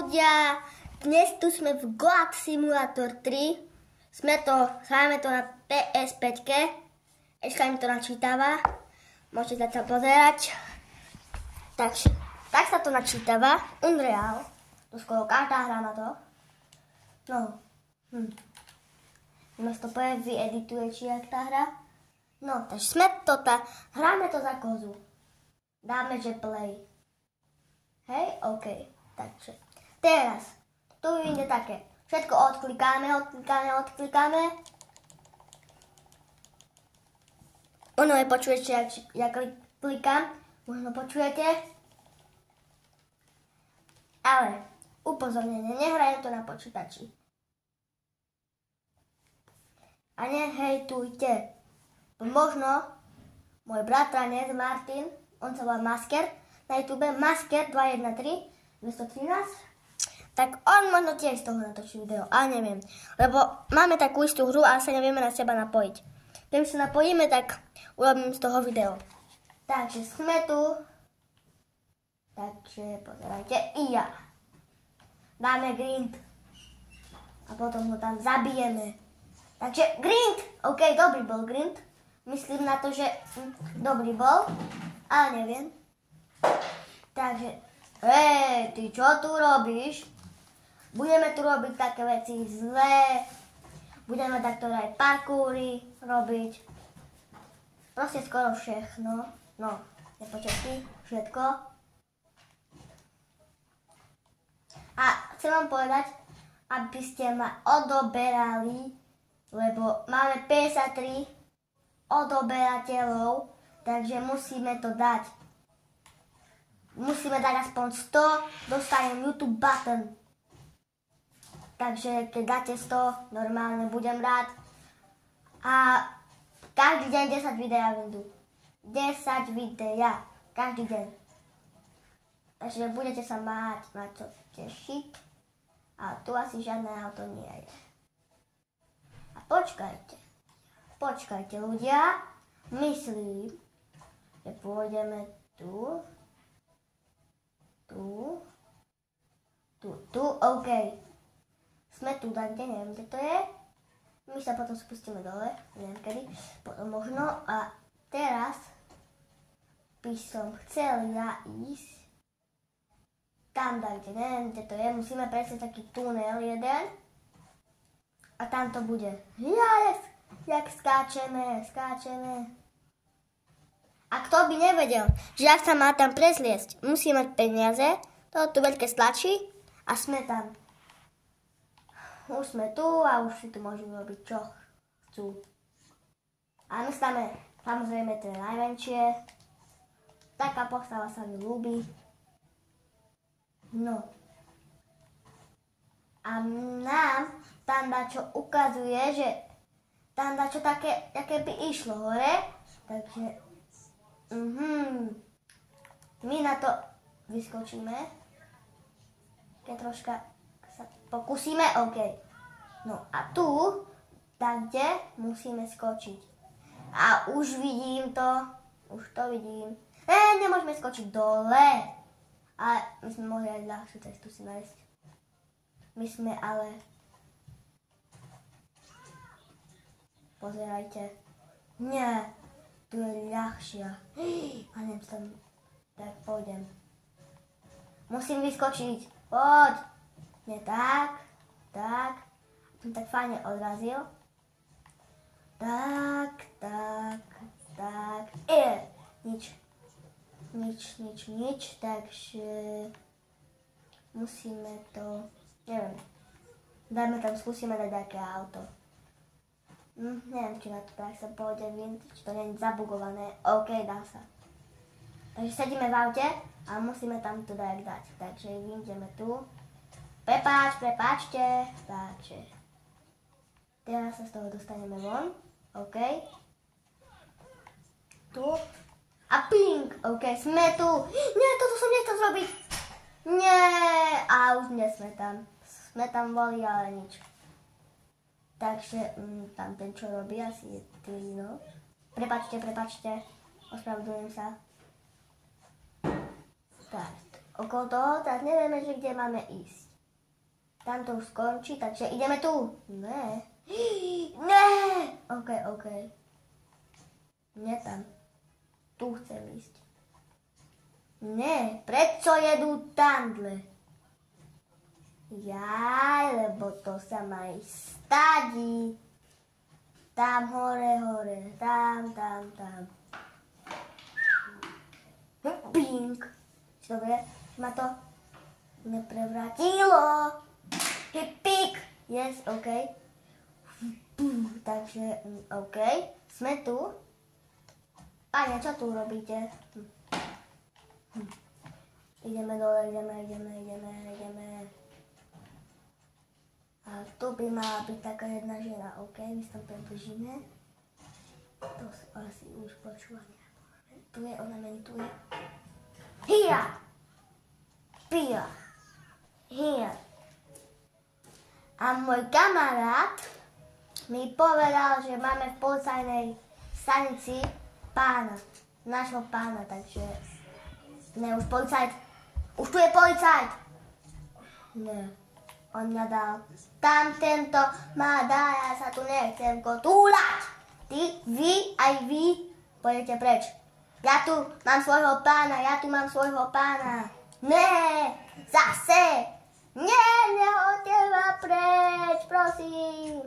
ľudia, dnes tu sme v Goat Simulator 3. Hráme to na PS5. Ešte mi to načítava. Môžete sa pozerať. Takže, tak sa to načítava. Unreal. To skoro každá hra na to. No. Nás to vyedituje, či jak tá hra. No, takže hráme to za kozu. Dáme, že play. Hej, OK. Takže, teraz, tu ide také. Všetko odklikáme. Ono je počujete, jak klikám. Možno počujete. Ale, upozornenie, nehrajem to na počítači. A nehejtujte. Možno môj bratranec Martin, on sa volá Masker, na YouTube Masker 213 tak on možno tiež z toho natočí video, ale neviem. Lebo máme takú istú hru, ale sa nevieme na seba napojiť. Keď sa napojíme, tak urobím z toho video. Takže sme tu. Takže pozerajte, i ja. Dáme grind. A potom ho tam zabijeme. Takže grind. OK, dobrý bol grind. Myslím na to, že dobrý bol. Ale neviem. Takže, ty čo tu robíš? Budeme tu robiť také veci zlé. Budeme takto aj parkoury robiť. Proste skoro všechno. No, nepočetky, všetko. A chcem vám povedať, aby ste ma odoberali, lebo máme 53 odoberateľov, takže musíme to dať. Musíme dať aspoň 100, dostanem YouTube button. Takže keď dáte 100, normálne budem rád. A každý deň 10 videá vyjdú. 10 videá. Každý deň. Takže budete sa mať na čo tešiť. A tu asi žiadne auto nie je. A počkajte. Počkajte ľudia. Myslím, že pôjdeme tu. Tu, OK. Sme tu, tak kde, neviem, kde to je. My sa potom spustíme dole, neviem kedy, potom možno. A teraz by som chcel ja ísť tam, kde neviem, kde to je. Musíme prejsť taký tunel jeden. A tam to bude. Jak skáčeme. A kto by nevedel, že ak sa má tam presliesť, musí mať peniaze, to tu veľké stlačí a sme tam. Už sme tu a už si tu môžu robiť čo chcú. A my stáme samozrejme tie najmenšie. Taká postava sa mi ľúbi. No. A nám tam dačo ukazuje, že tam dačo také by išlo hore. Takže my na to vyskočíme. Keď troška sa pokúsime, OK. No a tu, tam kde musíme skočiť. A už vidím to. Už to vidím. Nemôžeme skočiť dole. Ale my sme mohli aj ľahšiu cestu si nájsť. My sme ale... Pozerajte. Nie. Tu je ľahšia. A neviem tam... Tak pôjdem. Musím vyskočiť. Poď. Nie tak. Som tak fajne odrazil. Tak. Nič. Takže... Musíme to... Neviem. Skúsime dať také auto. Neviem, či na to tak sa pôjde, či to nie je zabugované. OK, dá sa. Takže sedíme v aute a musíme tam to dať. Takže vyjdeme tu. Prepáčte. Takže. Teraz sa z toho dostaneme von. OK. Tu. A ping. OK, sme tu. Nie, toto som nechcel zrobiť. Nie. A už nie sme tam. Sme tam boli, ale nič. Takže tam ten, čo robí, asi je no. Prepáčte. Ospravedlňujem sa. Tak, okolo toho, tak nevieme, že kde máme ísť. Tam to už skončí, takže ideme tu. Ne. Ne. OK. Nie tam. Tu chcem ísť. Ne, prečo jedú tamhle? Jaj, lebo to sa má ísť stadiť. Tam hore, tam. Pink. Dobre, ma to neprevratilo. Pik. Yes, OK. Takže, OK. Sme tu. Pane, čo tu robíte? Ideme dole, ideme. A tu by mala byť taká jedna žena. OK, my sa tam približíme. To asi už počúva. Tu je, ona mentuje. Here. A môj kamarát mi povedal, že máme v policajnej stanici pána, nášho pána, takže ne, už policajt, už tu je policajt. Ne, on mňa dal, tam tento ma dá, ja sa tu nechcem kotúľať. Ty, aj vy, pôjdete preč. Ja tu mám svojho pána, Ne, zase. Nie, nehoďte ma preč, prosím.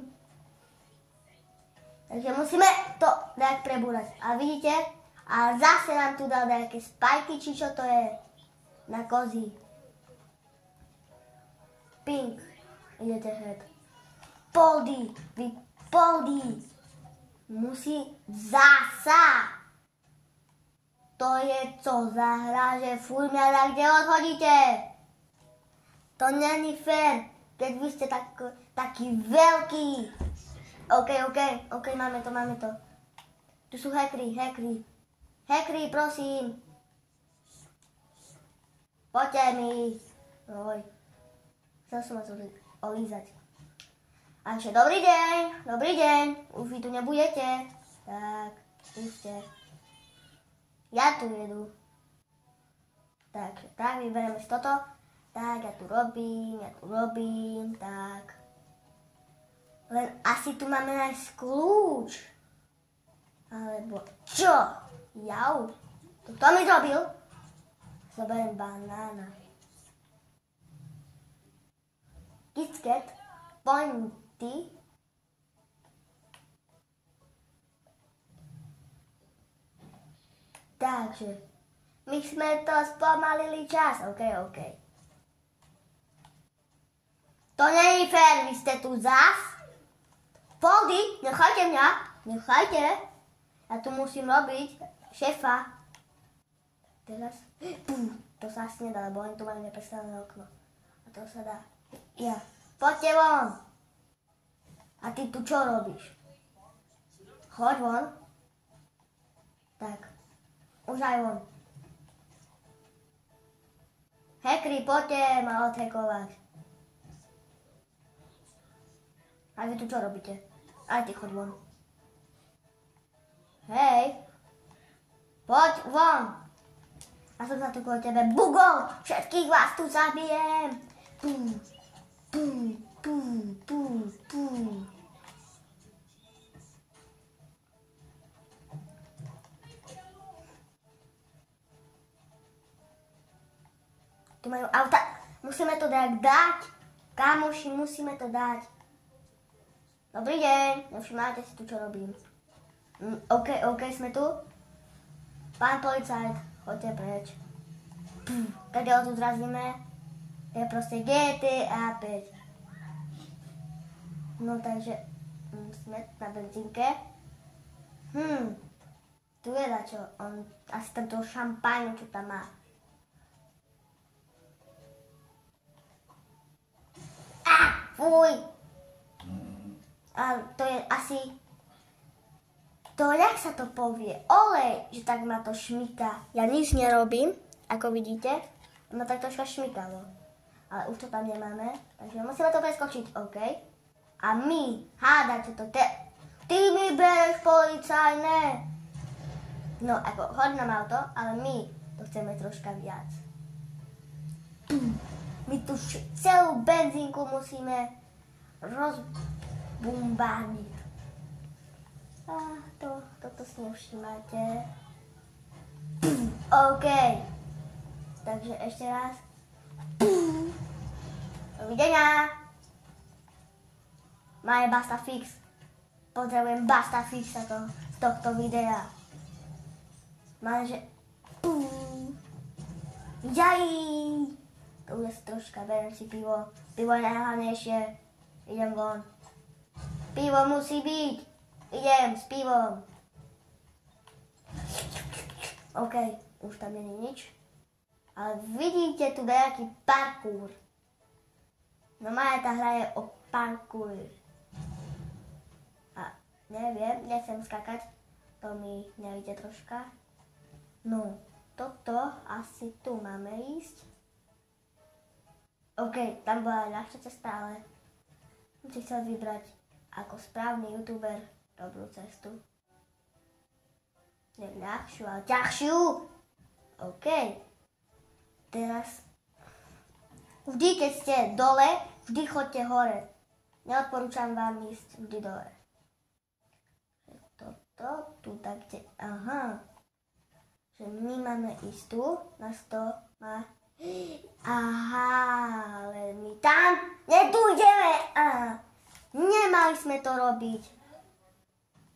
Takže musíme to nejak prebúrať. A vidíte? A zase nám tu dal nejaké spajky, či čo to je? Na kozy. Pink. Idete head. Poldy. Musí zasa. To je co za hra, že furt mňa tak kde odhodíte? To není fér, keď vy ste taký veľký. OK, máme to. Tu sú hackeri. Hackeri, prosím. Poďte mi. Chcel som vás olízať. Takže dobrý deň. Už vy tu nebudete. Tak, tu ste. Ja tu jedu. Takže, tak, vyberieme si toto. Tak, ja tu robím, tak. Len asi tu máme nájsť kľúč. Alebo čo? Jau. To kto mi zrobil? Zoberiem banána. KitKat, pointy. Takže, my sme to spomalili čas. OK. To nie je fér, vy ste tu zas. Poldy, nechajte mňa. Ja tu musím robiť šéfa. Teraz, to sa asi nedá, lebo oni tu majú neprestané okno. A to sa dá. Ja, poďte von. A ty tu čo robíš? Choď von. Tak, už aj von. Hackeri, poďte ma odhackovať. A vy tu čo robíte? Aj ty choď von. Hej. Poď von. A som sa tu kvôli tebe bugol. Všetkých vás tu zabijem. Pum. Tu majú auta. Musíme to dať. Kamoši, musíme to dať. Dobrý deň, nevšimáte si tu, čo robím. OK, sme tu. Pán policajt, choďte preč. Keď ho tu zrazíme, je proste GTA 5. No takže, sme na benzínke. Tu je dačo, on asi tam toho šampánu, čo tam má. Fuj! A to je asi, jak sa to povie, olej, že tak ma to šmyká. Ja nič nerobím, ako vidíte, ma tak troška šmykalo. Ale už to tam nemáme, takže musíme to preskočiť, OK. A my, hádať, čo to ty mi bereš policajné. No, ako, hoď nám auto, ale my to chceme troška viac. My tu celú benzínku musíme rozbumbániť. Toto si nevšímate. OK. Takže ešte raz. Dovidenia. Máme Basta Fix. Pozdravujem Basta Fixa z tohto videa. Máme, že... Jaj! To už je troška, berem si pivo. Pivo je najhlavnejšie. Idem von. Pivo musí byť. Idem s pivom. OK, už tam nie je nič. Ale vidíte tu nejaký parkour. No moja tá hra je o parkour. A neviem, nechcem skakať. To mi nevíde troška. No, toto asi tu máme ísť. OK, tam bola ľahšia cesta, ale som si chcel vybrať ako správny youtuber dobrú cestu. Nie ľahšiu, ale ťažšiu. OK. Teraz vždy, keď ste dole, vždy choďte hore. Neodporúčam vám ísť vždy dole. Toto, tu tak, kde... Aha. Že my máme ísť tu, nás to má... Aha, ale my tam nedújdeme. Nemali sme to robiť.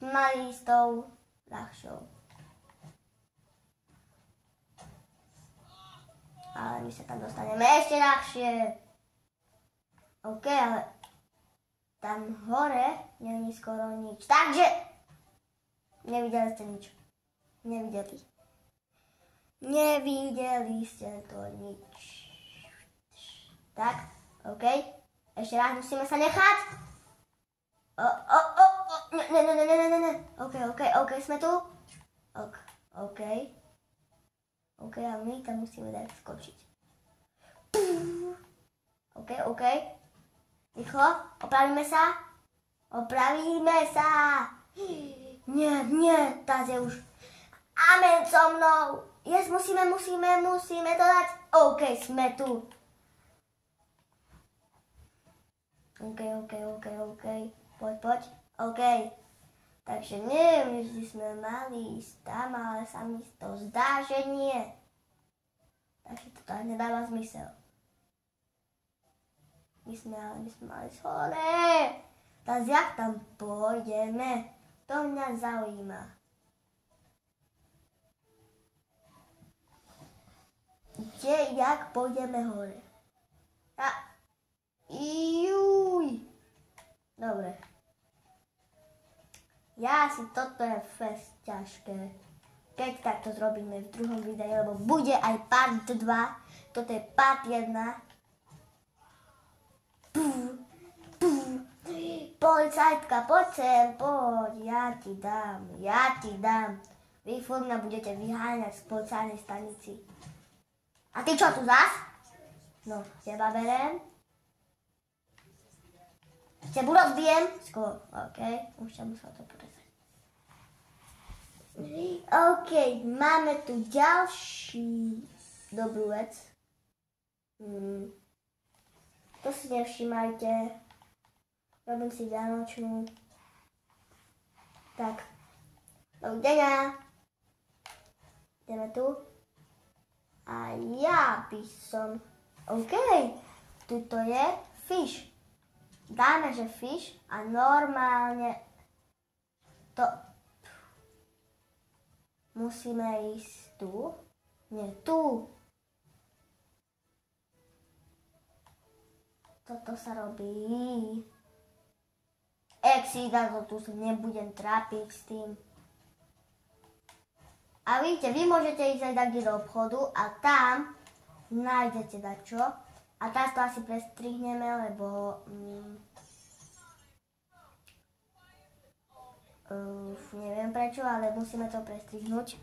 Mali ísť tou ľahšou. Ale my sa tam dostaneme ešte ľahšie. OK, ale tam hore není skoro nič. Takže nevideli ste nič. Nevideli ste to nič. Tak, OK. Ešte raz musíme sa nechať. Ne. OK, sme tu. OK, a my tam musíme dať skočiť. OK. Rýchlo, opravíme sa. Nie, tá je už. Amen so mnou. Yes, musíme to dať. OK, sme tu. OK. Poď. OK. Takže neviem, že sme mali ísť tam, ale sa mi to zdá, že nie. Takže to tak nedáva zmysel. My sme mali ísť hore. Tak jak tam pôjdeme? To mňa zaujíma. Jak pôjdeme hore? Dobre. Toto je fest ťažké. Keď takto zrobíme v druhom videu, lebo bude aj part 2. Toto je part 1. Policajtka, poď sem, poď. Ja ti dám. Vy furt mňa budete vyháňať z policajnej stanici. A ty čo tu zas? No, teba berem. Tebu rozbijem. Skôr, OK. Už ťa musel to porezať. OK, máme tu ďalší dobrú vec. To si nevšímajte. Robím si vianočnú. Tak. Dovidenia. Ideme tu. A ja by som... OK. Tuto je fish. Dáme, že fish a normálne to musíme ísť tu. Nie, tu. Toto sa robí. Exida, to tu sa nebudem trápiť s tým. A vidíte, vy môžete ísť aj taký do obchodu a tam nájdete dačo. A teraz to asi prestrihneme, lebo neviem prečo, ale musíme to prestrihnúť.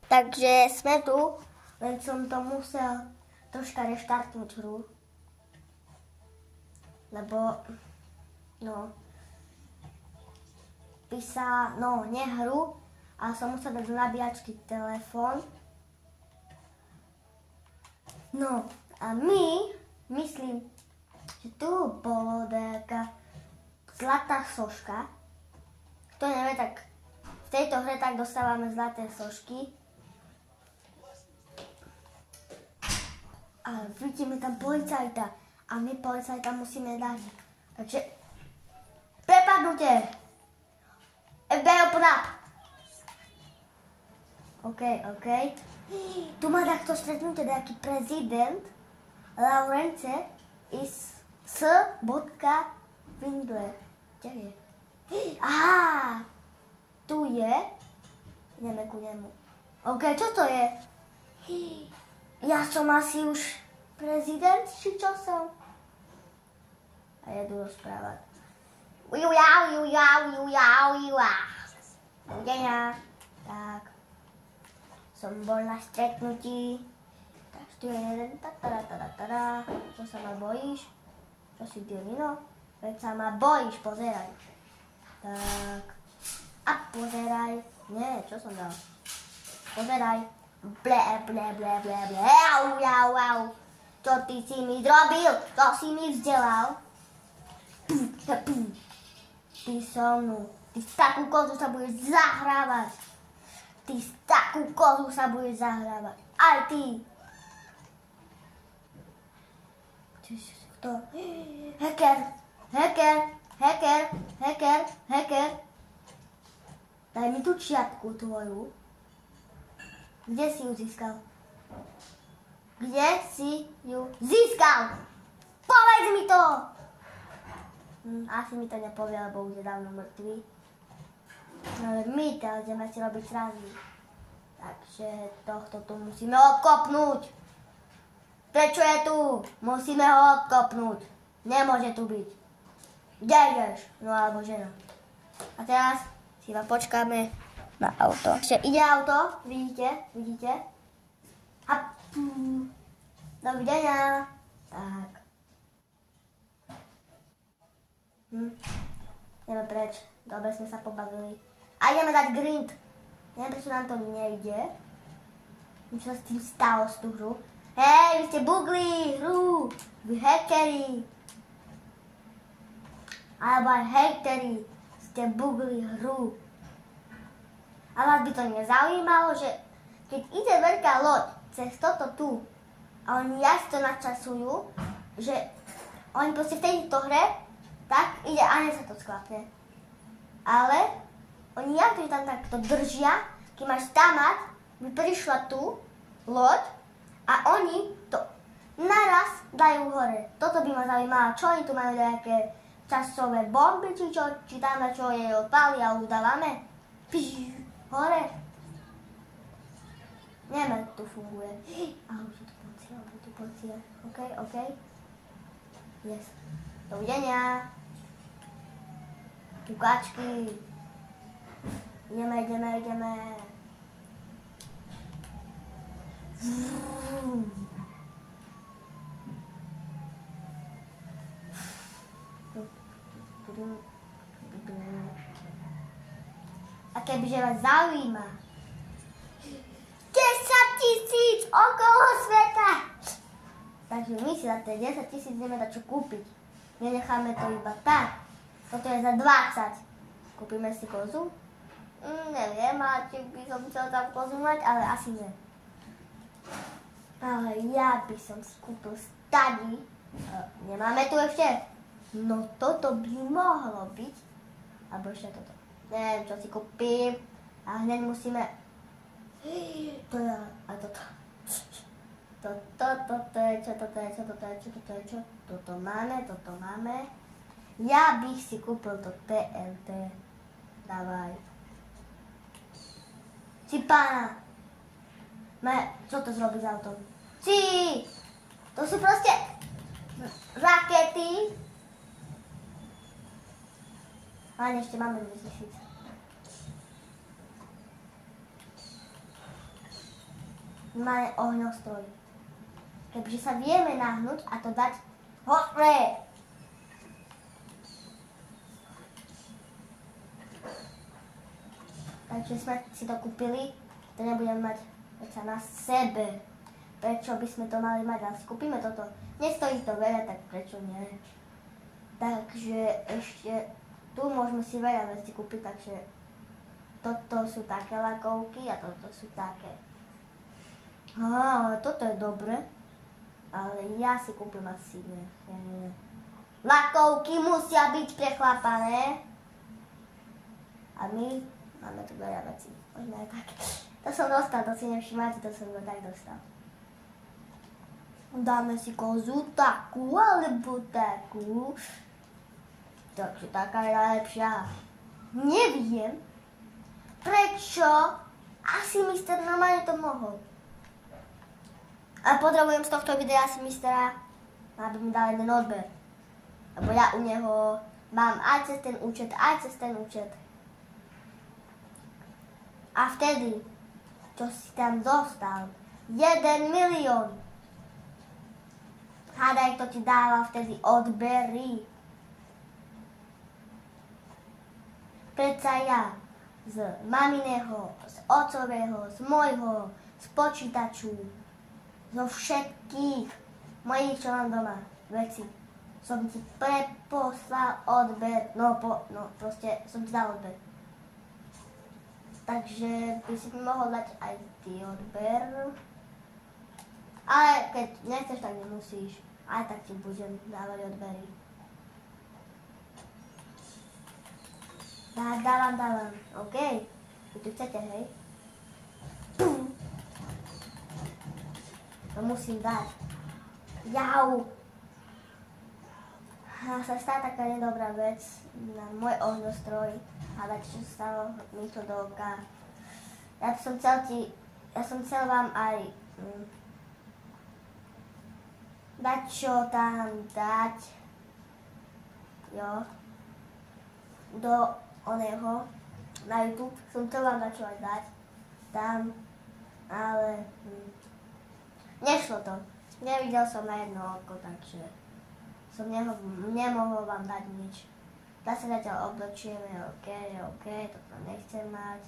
Takže sme tu, len som to musel troška reštartnúť hru. Lebo, nie hru, ale som musel dať do nabíjačky telefón. A my, myslím, že tu bolo nejaká zlatá soška. Kto nevie, tak v tejto hre tak dostávame zlaté sošky. A vidíme tam policajta. A my policajta musíme dať. Takže prepadnutie. FBI open up. OK. Tu má takto stretnutie nejaký prezident Laurence S. Windler. Kde je? Aha! Tu je. Ideme ku nemu. OK, čo to je? Ja som asi už prezident, či čo som? A jedu rozprávať. Dovidenia. Tak. Som bol na stretnutí. Tak tu je jeden. Čo sa ma bojíš? Čo si Dionino? Veď sa ma bojíš, pozeraj. Tak. A pozeraj. Nie, čo som dal? Pozeraj. Ble. Au. Čo ty si mi zrobil? Čo si mi vzdelal? Ty so mnou. Ty s takú kozu sa budeš zahrávať. Aj ty. Kto? Hacker. Daj mi tú čiapku tvoju. Kde si ju získal? Povedz mi to! Asi mi to nepovie, lebo už je dávno mŕtvý. Ale my teraz ideme si robiť srandy. Takže tohto tu musíme odkopnúť. Prečo je tu? Musíme ho odkopnúť. Nemôže tu byť. Kde ideš? No alebo žena. A teraz si vám počkáme na auto. Ešte ide auto, vidíte? A dovidenia. Tak. Ideme preč. Dobre sme sa pobavili. A ideme dať grind. Neviem, prečo nám to nejde. Čo sa s tým stalo z tú hru. Hej, vy ste bugli hru. Vy hackeri. Alebo aj hejteri. Ste bugli hru. A vás by to nezaujímalo, že keď ide veľká loď cez toto tu a oni jasno načasujú, že oni proste v tejto hre tak ide a ne sa to sklapne. Ale oni jasno tam takto držia, keď máš tamať, by prišla tu loď a oni to naraz dajú hore. Toto by ma zaujímalo, čo oni tu majú nejaké časové bomby, či čo, či tam na čo je odpáli a udávame. Hore. Neviem, ako to funguje. A už je tu policia, OK. Yes. Dovidenia. Tukáčky. Ideme. A kebyže vás zaujíma 10 000 okolo sveta, takže my si za tie 10 000 ideme dať čo kúpiť. Nenecháme to iba tak. Toto je za 20. Kúpime si kozu? Neviem, či by som chcel tam kozu mať, ale asi nie. Ale ja by som si kúpil stadi. Nemáme tu ešte? No toto by mohlo byť. Alebo ešte toto. Neviem, čo si kúpim. A hneď musíme... To je... A toto. Toto je čo? Toto máme. Ja bych si kúpil to TNT. Dávaj. Si pána. Čo to zrobí s autom? To sú proste... rakety. Ale ešte máme 20 000. Máme ohňostroj. Keďže sa vieme nahnúť a to dať hore. Takže sme si to kúpili, to nebudeme mať veď sa na sebe. prečo by sme to mali mať, ale skúpime toto. Nestojí to veľa, tak prečo nie? Takže ešte tu môžeme si veľa vecí kúpiť, takže toto sú také lakovky a toto sú také. Ale toto je dobre, ale ja si kúpim asi nie. Lakovky musia byť prechlapané a my máme tu veľa vecí. Možno aj také. To som dostal, to si nevšimáte, to som ho tak dostal. Dáme si kozu takú alebo takú. Takže taká je najlepšia. Neviem, prečo asi mister normálne to mohol. A potrebujem z tohto videa asi mistera, aby mi dal jeden odber. Lebo ja u neho mám aj cez ten účet, aj cez ten účet. A vtedy, čo si tam dostal, 1 milión. Hádaj, kto ti dával vtedy odbery. Predsa ja z maminého, z otcového, z môjho, z počítaču, zo všetkých mojich, čo mám doma, veci, som ti preposlal odber, proste som ti dal odber. Takže by si mi mohol dať aj ty odber. Ale keď nechceš, tak nemusíš. Aj tak ti budem dávať odbery. Tak, dávam. OK. Vy tu chcete, hej? To musím dať. Jau! A sa stala taká nedobrá vec na môj ohňostroj. Hádať, čo sa stalo mi to do oka. Ja som chcel vám aj dať, čo tam dať. Jo. Do oného. Na YouTube som chcel vám dať, čo aj dať. Tam. Ale nešlo to. Nevidel som na jedno oko, takže som nemohol vám dať nič. Zase zatiaľ obločieme, OK, toto nechcem mať.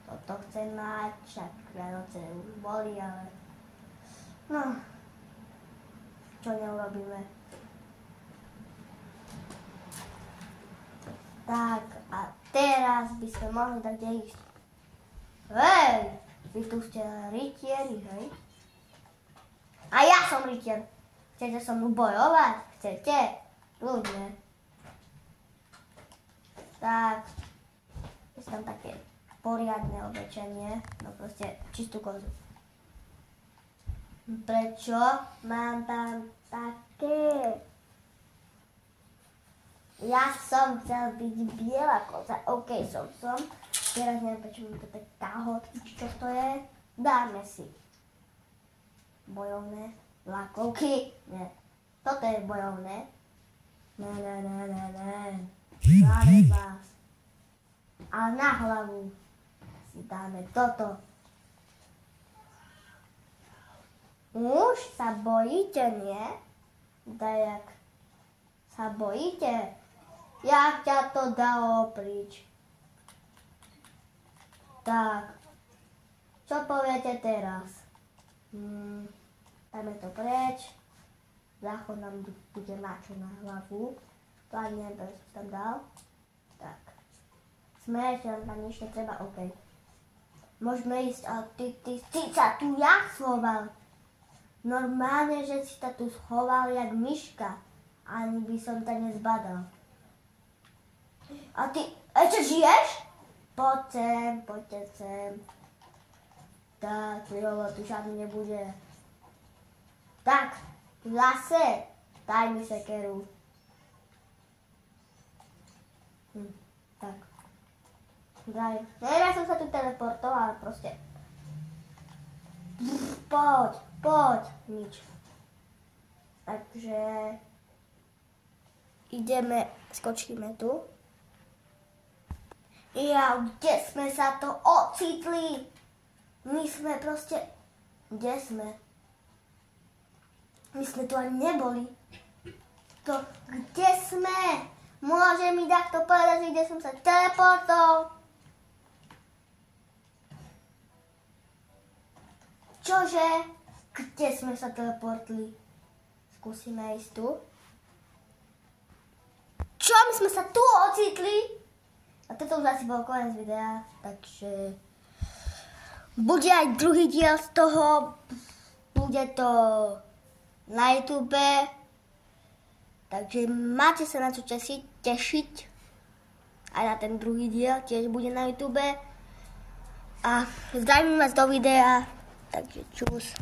Toto chcem mať, však Vianoce už boli, ale no, čo neurobíme. Tak, a teraz by sme mohli dať kde ísť. Hej, vy tu ste rytieri, hej? A ja som rytier. Chcete so mnou bojovať? Chcete? Ľudne. Tak, je tam také poriadne oblečenie, no proste čistú kozu. Prečo mám tam také? Ja som chcel byť biela koza, OK, som. Teraz neviem, prečo mám to tak kalhotky, čo to je. Dáme si bojovné lakovky. Nie, toto je bojovné. Ne. Dáme vás. A na hlavu si dáme toto. Už sa bojíte, nie? Dajak sa bojíte? Jak ťa to dalo preč? Tak, čo poviete teraz? Dáme to preč. Záchod nám bude máčo na hlavu. To ani neviem, prečo som tam dal. Tak. Sme, že nám tam nič netreba, OK. Môžeme ísť, ale ty sa tu jak schoval? Normálne, že si sa tu schoval jak myška. Ani by som ťa nezbadal. A ty, ešte žiješ? Poďte sem. Tak, Jolo, tu žiadny nebude. Tak, zase, daj mi sekeru. Tak. Daj. Ja som sa tu teleportoval, proste. Poď. Nič. Takže skočíme tu. Ja, kde sme sa to ocitli? My sme proste... Kde sme? My sme tu ani neboli. To, kde sme? Môže mi takto povedať, kde som sa teleportol? Čože? kde sme sa teleportli? Skúsime ísť tu. Čo? My sme sa tu ocitli? A toto už asi bol koniec videa, takže bude aj druhý diel z toho. Bude to na YouTube. Takže máte sa na čo tešiť. Aj na ten druhý diel tiež bude na YouTube. A zdravím vás do videa. Takže čus.